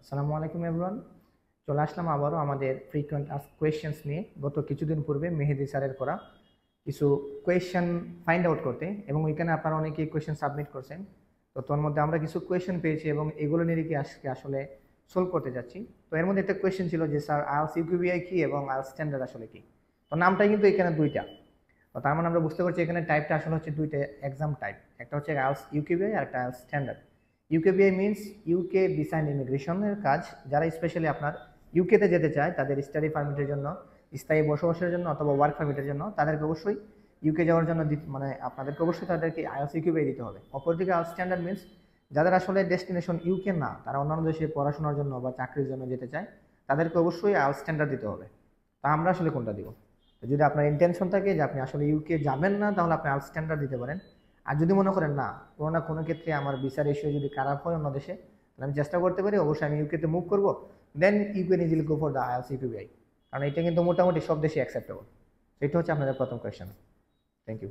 আসসালামু আলাইকুম এভরিওয়ান। চলে আসলাম আবারও আমাদের ফ্রিকোয়েন্ট আস্ক কোয়েশ্চেন্স নিয়ে। গত কিছুদিন পূর্বে মেহেদি স্যারের করা কিছু কোয়েশ্চেন ফাইন্ড আউট করতে, এবং ওইখানে আপনারা অনেকেই কোয়েশ্চেন সাবমিট করছেন। তো তোর মধ্যে আমরা কিছু কোয়েশ্চেন পেয়েছি এবং এগুলো নিয়ে কি আজকে আসলে সলভ করতে যাচ্ছি। তো এর মধ্যে একটা কোয়েশ্চেন ছিল যে স্যার আইএলটিএস ইউকিউবিআই কি এবং আইএলটিএস স্ট্যান্ডার্ড আসলে কি। তো নামটাই কিন্তু এখানে দুইটা। তো তার মানে আমরা বুঝতে পারছি এখানে টাইপটা আসলে হচ্ছে দুইটা এক্সাম টাইপ, একটা হচ্ছে আইএলটিএস ইউকিউবিআই আর একটা IELTS standard. UKVI means UK visa and ইমিগ্রেশনের কাজ। যারা স্পেশালি আপনার ইউকেতে যেতে চায় তাদের স্টাডি পারমিটের জন্য, স্থায়ী বসবাসের জন্য অথবা ওয়ার্ক পারমিটের জন্য, তাদেরকে অবশ্যই ইউকে যাওয়ার জন্য মানে আপনাদেরকে অবশ্যই তাদেরকে আইএলটিএস ইউকিউবিআই দিতে হবে। অপরদিকে আইএলটিএস স্ট্যান্ডার্ড মিনস যাদের আসলে ডেস্টিনেশন ইউকে না, তারা অন্যান্য দেশে পড়াশোনার জন্য বা চাকরির জন্য যেতে চায়, তাদেরকে অবশ্যই আইএলটিএস স্ট্যান্ডার্ড দিতে হবে। তা আমরা আসলে কোনটা দিব? যদি আপনার ইন্টেনশন থাকে যে আপনি আসলে ইউকে যাবেন না, তাহলে আপনি আইএলটিএস স্ট্যান্ডার্ড দিতে পারেন। আর যদি মনে করেন না, কোনো না কোনো ক্ষেত্রে আমার ভিসার ইস্যু যদি খারাপ হয় অন্য দেশে, তাহলে আমি চেষ্টা করতে পারি অবশ্যই আমি ইউকেতে মুভ করবো, then you can easily go for the IELTS UKVI. কারণ এটা কিন্তু মোটামুটি সব দেশে অ্যাকসেপ্টেবল। এটা হচ্ছে আপনাদের প্রথম কোয়েশ্চেন। Thank you.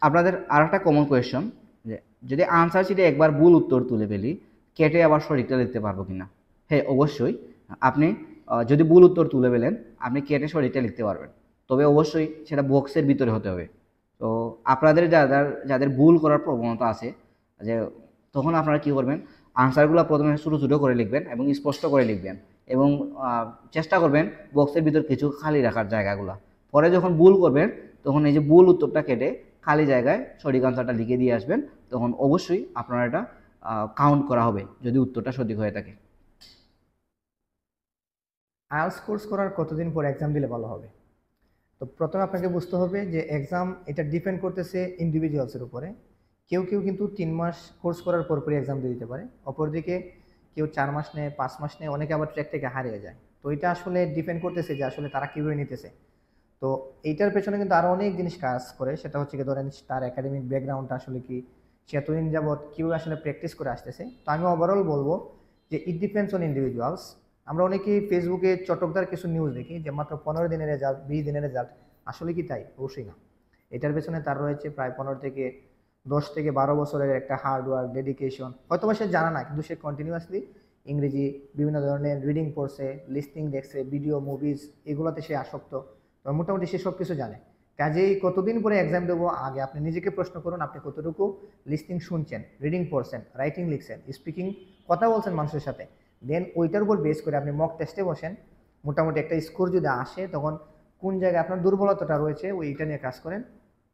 আপনাদের আর একটা কমন কোয়েশ্চন, যে যদি আনসার শিটে একবার ভুল উত্তর তুলে ফেলি, কেটে আবার সঠিকটা লিখতে পারবো কিনা? হ্যাঁ, অবশ্যই। আপনি যদি ভুল উত্তর তুলে ফেলেন, আপনি কেটে সঠিকটা লিখতে পারবেন, তবে অবশ্যই সেটা বক্সের ভিতরে হতে হবে। তো আপনাদের যাদের যাদের ভুল করার প্রবণতা আছে, যে তখন আপনারা কী করবেন, আনসারগুলো প্রথমে ছোটো ছোটো করে লিখবেন এবং স্পষ্ট করে লিখবেন, এবং চেষ্টা করবেন বক্সের ভিতর কিছু খালি রাখার জায়গাগুলো। পরে যখন ভুল করবেন, তখন এই যে ভুল উত্তরটা কেটে খালি জায়গায় সঠিক আনসারটা লিখে দিয়ে আসবেন। তখন অবশ্যই আপনার এটা কাউন্ট করা হবে যদি উত্তরটা সঠিক হয়ে থাকে। আইএলটিএস কোর্স করার কতদিন পর এক্সাম দিলে ভালো হবে? তো প্রথমে আপনাকে বুঝতে হবে যে এক্সাম এটা ডিপেন্ড করতেছে ইন্ডিভিজুয়ালসের উপরে। কেউ কেউ কিন্তু 3 মাস কোর্স করার পরপরই এক্সাম দিয়ে দিতে পারে, অপরদিকে কেউ 4 মাস নেয়, 5 মাস নেয়, অনেকে আবার ট্র্যাক থেকে হারিয়ে যায়। তো এটা আসলে ডিপেন্ড করতেছে যে আসলে তারা কীভাবে নিতেছে। তো এইটার পেছনে কিন্তু আরও অনেক জিনিস কাজ করে। সেটা হচ্ছে কি, ধরেন তার একাডেমিক ব্যাকগ্রাউন্ডটা আসলে কি, সে এতদিন যাবৎ কীভাবে আসলে প্র্যাকটিস করে আসতেছে। তো আমি ওভারঅল বলবো যে ইট ডিপেন্ডস অন ইন্ডিভিজুয়ালস। আমরা অনেকেই ফেসবুকে চটকদার কিছু নিউজ দেখি যে মাত্র 15 দিনের রেজাল্ট, 20 দিনের রেজাল্ট। আসলে কি তাই? অবশ্যই না। এটার পেছনে তার রয়েছে প্রায় 10 থেকে 12 বছরের একটা হার্ডওয়ার্ক, ডেডিকেশন। হয়তো বা সে জানা না, কিন্তু সে কন্টিনিউয়াসলি ইংরেজি বিভিন্ন ধরনের রিডিং পড়ছে, লিসনিং দেখছে, ভিডিও, মুভিজ, এগুলোতে সে আসক্ত। তো মোটামুটি সে সব কিছু জানে। কাজেই কতদিন পরে এক্সাম দেবো, আগে আপনি নিজেকে প্রশ্ন করুন আপনি কতটুকু লিসনিং শুনছেন, রিডিং পড়ছেন, রাইটিং লিখছেন, স্পিকিং কথা বলছেন মানুষের সাথে। দেন ওইটার উপর বেস করে আপনি মক টেস্টে বসেন। মোটামুটি একটা স্কোর যদি আসে, তখন কোন জায়গায় আপনার দুর্বলতাটা রয়েছে ওইটা নিয়ে কাজ করেন,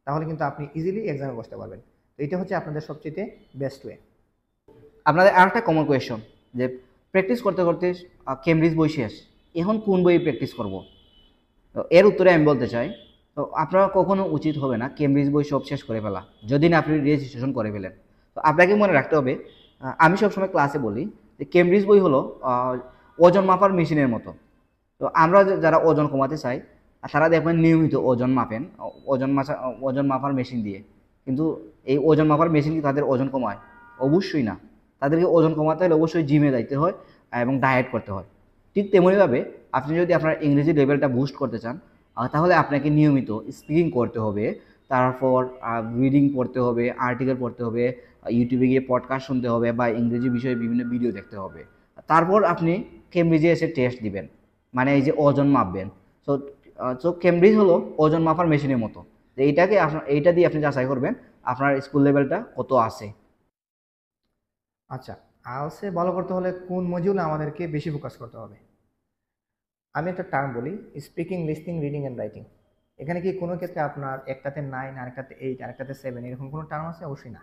তাহলে কিন্তু আপনি ইজিলি এক্সামে বসতে পারবেন। তো এটা হচ্ছে আপনাদের সবচেয়ে বেস্ট ওয়ে। আপনাদের আর একটা কমন কোয়েশ্চন, যে প্র্যাকটিস করতে করতে কেমব্রিজ বই শেষ, এখন কোন বই প্র্যাকটিস করব? তো এর উত্তরে আমি বলতে চাই, তো আপনারা কখনো উচিত হবে না কেমব্রিজ বই সব শেষ করে ফেলা, যদি না আপনি রেজিস্ট্রেশন করে ফেলেন। তো আপনাকে মনে রাখতে হবে, আমি সবসময় ক্লাসে বলি যে কেমব্রিজ বই হলো ওজন মাপার মেশিনের মতো। তো আমরা যারা ওজন কমাতে চাই, তারা দেখবেন নিয়মিত ওজন মাপেন ওজন মাপার মেশিন দিয়ে, কিন্তু এই ওজন মাপার মেশিন কি তাদের ওজন কমায়? অবশ্যই না। তাদেরকে ওজন কমাতে হলে অবশ্যই জিমে যাইতে হয় এবং ডায়েট করতে হয়। ঠিক তেমনিভাবে আপনি যদি আপনার ইংরেজি লেভেলটা বুস্ট করতে চান, তাহলে আপনাকে নিয়মিত স্পিকিং করতে হবে, তারপর রিডিং পড়তে হবে, আর্টিকেল পড়তে হবে, ইউটিউবে গিয়ে পডকাস্ট শুনতে হবে, বা ইংরেজি বিষয়ে বিভিন্ন ভিডিও দেখতে হবে। তারপর আপনি কেমব্রিজে এসে টেস্ট দিবেন, মানে এই যে ওজন মাপবেন। সো সো কেমব্রিজ হলো ওজন মাপার মেশিনের মতো, যে এইটা দিয়ে আপনি যাচাই করবেন আপনার স্কুল লেভেলটা কত আছে। আচ্ছা, আইএলটিএসে ভালো করতে হলে কোন মডিউলে আমাদেরকে বেশি ফোকাস করতে হবে? আমি একটা টার্ম বলি, speaking, listening, reading and writing. এখানে কি কোনো ক্ষেত্রে আপনার একটাতে 9, আরেকটাতে 8, আরেকটাতে 7 এরকম কোনো টার্ম আছে? অবশ্যই না।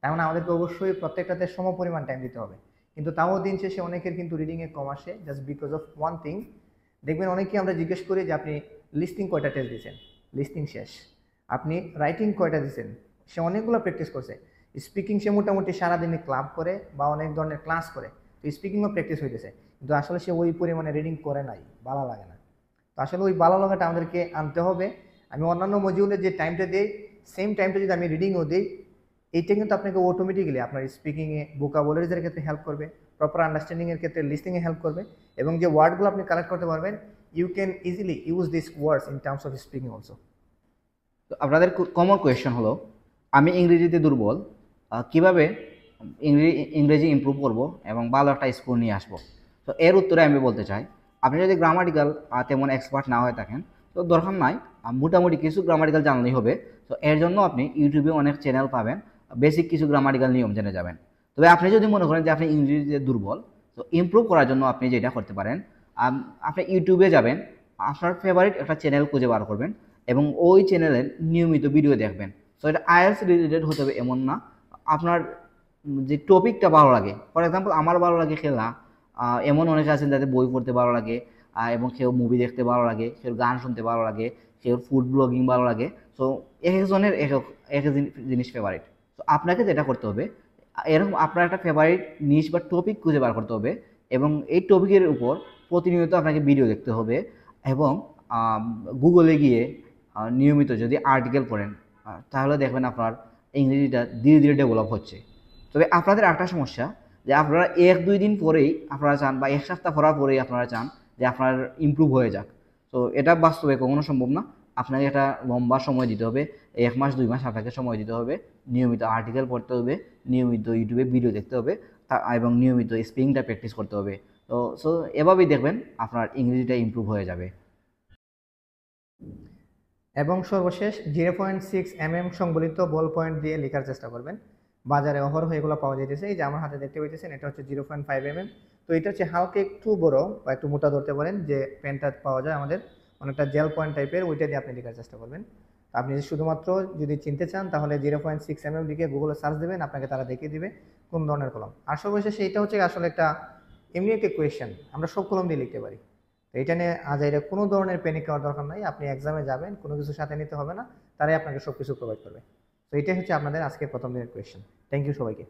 তার মানে আমাদেরকে অবশ্যই প্রত্যেকটাতে সম পরিমাণ টাইম দিতে হবে। কিন্তু তাও দিন শেষে অনেকের কিন্তু রিডিংয়ে কম আসে, just because of one thing. দেখবেন অনেকেই আমরা জিজ্ঞেস করি যে আপনি লিসনিং কয়টা টেস্ট দিয়েছেন, লিসনিং শেষ। আপনি রাইটিং কয়টা দিয়েছেন, সে অনেকগুলো প্র্যাকটিস করছে। স্পিকিং সে মোটামুটি সারাদিনে ক্লাব করে বা অনেক ধরনের ক্লাস করে, তো স্পিকিংও প্র্যাকটিস হইতেছে, কিন্তু আসলে সে ওই পরিমাণে রিডিং করে নাই, ভালো লাগে না। তো আসলে ওই ভালো লাগাটা আমাদেরকে আনতে হবে। আমি অন্যান্য মডিউলে যে টাইমটা দিই, সেম টাইমটা যদি আমি রিডিংও দিই, এইটা কিন্তু আপনাকে অটোমেটিক্যালি আপনার স্পিকিংয়ে, ভোকাবুলারিজের ক্ষেত্রে হেল্প করবে, প্রপার আন্ডারস্ট্যান্ডিংয়ের ক্ষেত্রে লিসনিংয়ে হেল্প করবে, এবং যে ওয়ার্ডগুলো আপনি কালেক্ট করতে পারবেন, you can easily use this words in terms of speaking also. তো আপনাদের কমন কোয়েশ্চন হলো, আমি ইংরেজিতে দুর্বল, কিভাবে ইংরেজি ইমপ্রুভ করব এবং ভালো একটা স্কোর নিয়ে আসবো? তো এর উত্তরে আমি বলতে চাই, আপনি যদি গ্রামাটিক্যাল তেমন এক্সপার্ট না হয়ে থাকেন তো দরকার নাই, মোটামুটি কিছু গ্রামাটিক্যাল জানলেই হবে। তো এর জন্য আপনি ইউটিউবে অনেক চ্যানেল পাবেন, বেসিক কিছু গ্রামাটিক্যাল নিয়ম জেনে যাবেন। তবে আপনি যদি মনে করেন যে আপনি ইংরেজিতে দুর্বল, তো ইমপ্রুভ করার জন্য আপনি যেটা করতে পারেন, আপনি ইউটিউবে যাবেন, আপনার ফেভারিট একটা চ্যানেল খুঁজে বার করবেন এবং ওই চ্যানেলের নিয়মিত ভিডিও দেখবেন। তো এটা আইএলটিএস রিলেটেড হতে হবে এমন না, আপনার যে টপিকটা ভালো লাগে। ফর এক্সাম্পল আমার ভালো লাগে খেলা, এমন অনেকে আছেন যাদের বই পড়তে ভালো লাগে, এবং কেউ মুভি দেখতে ভালো লাগে, কেউ গান শুনতে ভালো লাগে, কেউ ফুড ব্লগিং ভালো লাগে। সো এক একজনের এক এক জিনিস ফেভারিট। তো আপনাকে যেটা করতে হবে, এরকম আপনার একটা ফেভারিট নিশ বা টপিক খুঁজে বার করতে হবে এবং এই টপিকের উপর প্রতিনিয়ত আপনাকে ভিডিও দেখতে হবে এবং গুগলে গিয়ে নিয়মিত যদি আর্টিকেল পড়েন, তাহলে দেখবেন আপনার ইংরেজিটা ধীরে ধীরে ডেভেলপ হচ্ছে। তবে আপনাদের একটা সমস্যা, যে আপনারা 1-2 দিন পরেই আপনারা চান বা 1 সপ্তাহ পড়ার পরেই আপনারা চান যে আপনার ইমপ্রুভ হয়ে যাক। তো এটা বাস্তবে কখনো সম্ভব না। আপনাকে একটা লম্বা সময় দিতে হবে, 1 মাস 2 মাস আপনাকে সময় দিতে হবে, নিয়মিত আর্টিকেল পড়তে হবে, নিয়মিত ইউটিউবে ভিডিও দেখতে হবে, এবং নিয়মিত স্পিকিংটা প্র্যাকটিস করতে হবে। তো এভাবেই দেখবেন আপনার ইংরেজিটা ইমপ্রুভ হয়ে যাবে। এবং সর্বশেষ 0.6 mm সংবলিত বল পয়েন্ট দিয়ে লেখার চেষ্টা করবেন। বাজারে অহরহ এগুলো পাওয়া যাইতেছে, এই যে আমার হাতে দেখতে পাইতেছেন এটা হচ্ছে 0.5 mm। তো এটা হচ্ছে হালকা একটু বড় বা একটু মোটা ধরতে পারেন, যে পেনটা পাওয়া যায় আমাদের অনেকটা জেল পয়েন্ট টাইপের, ওইটা দিয়ে আপনি লেখার চেষ্টা করবেন। তো আপনি শুধুমাত্র যদি চিনতে চান তাহলে 0.6 mm লিখে গুগলে সার্চ দেবেন, আপনাকে তারা দেখিয়ে দিবে কোন ধরনের কলম। আর সর্বশেষে এটা হচ্ছে আসলে একটা এমনি একটা কোয়েশ্চেন, আমরা সব কলম দিয়ে লিখতে পারি। তো এটা নিয়ে আজ এটা কোনো ধরনের প্যানিক হওয়ার দরকার নাই, আপনি এক্সামে যাবেন, কোনো কিছু সাথে নিতে হবে না, তারাই আপনাকে সব কিছু প্রোভাইড করবে। তো এটাই হচ্ছে আপনাদের আজকের প্রথম দিনের কোয়েশ্চেন। থ্যাংক ইউ সবাইকে।